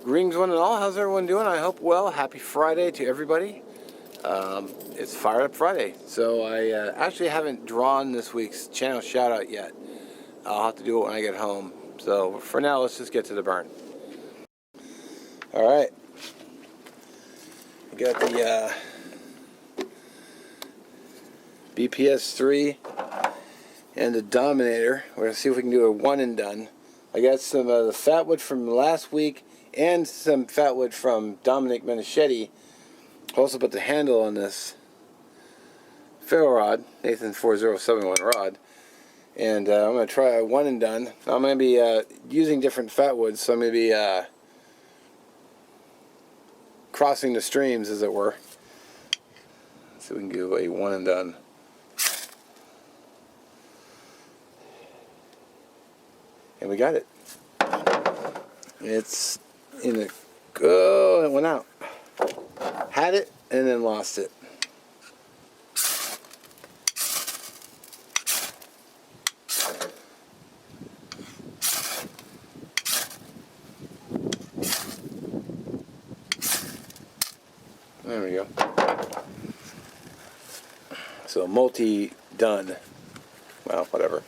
Greetings one and all, how's everyone doing? I hope well. Happy Friday to everybody. It's Fired Up Friday. So I actually haven't drawn this week's channel shout out yet. I'll have to do it when I get home. So for now, let's just get to the burn. Alright. We got the BPS3 and the Dominator. We're going to see if we can do a one and done. I got some of the Fatwood from last week and some Fatwood from Dominic Menichetti. Also put the handle on this ferro rod, Nathan 4071 rod. And I'm going to try a one and done. I'm going to be using different Fatwoods, so I'm going to be crossing the streams, as it were. Let's see if we can do a one and done. And we got it. It's in the... Oh, it went out. Had it and then lost it. There we go. So multi-done. Well, whatever.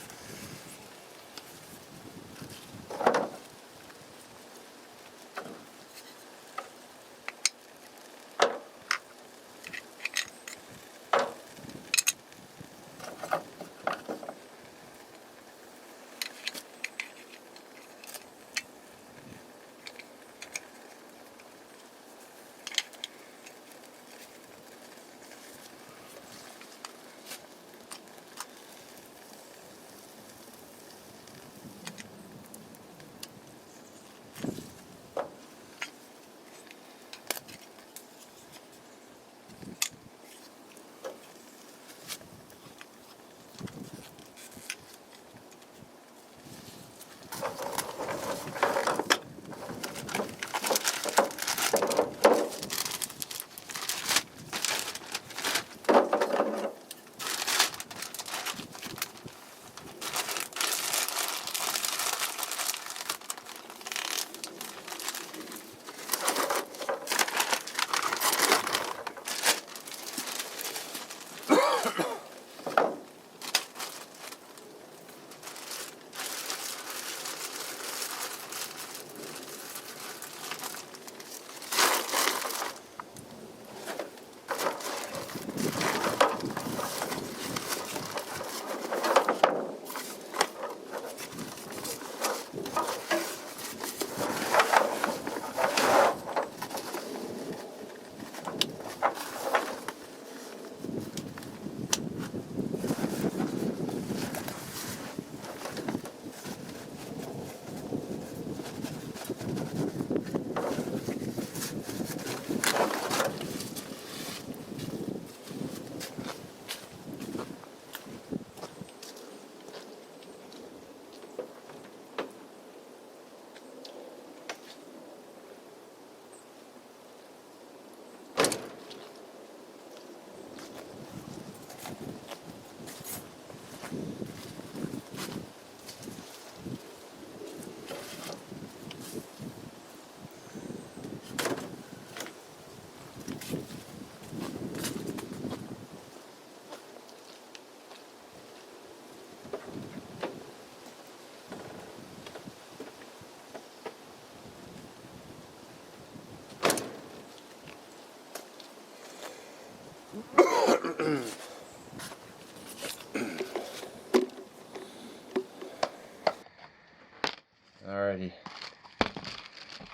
Alrighty,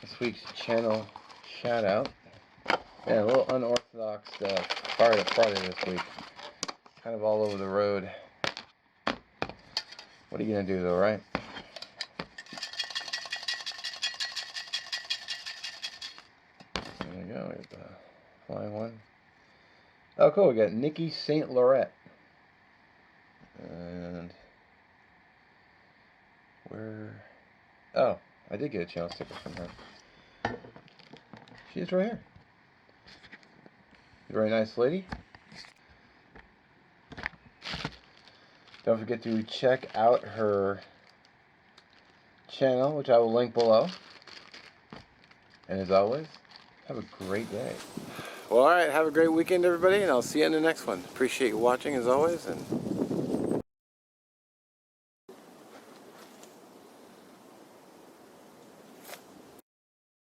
this week's channel shout out. Yeah, a little unorthodox Fired Up Friday this week. Kind of all over the road. What are you gonna do though, right? There we go, we got the flying one. Oh cool, we got Nikki St Laurent. And where... Oh, I did get a channel sticker from her. She's right here. Very nice lady. Don't forget to check out her channel, which I will link below. And as always, have a great day. Well, all right. Have a great weekend, everybody, and I'll see you in the next one. Appreciate you watching, as always, and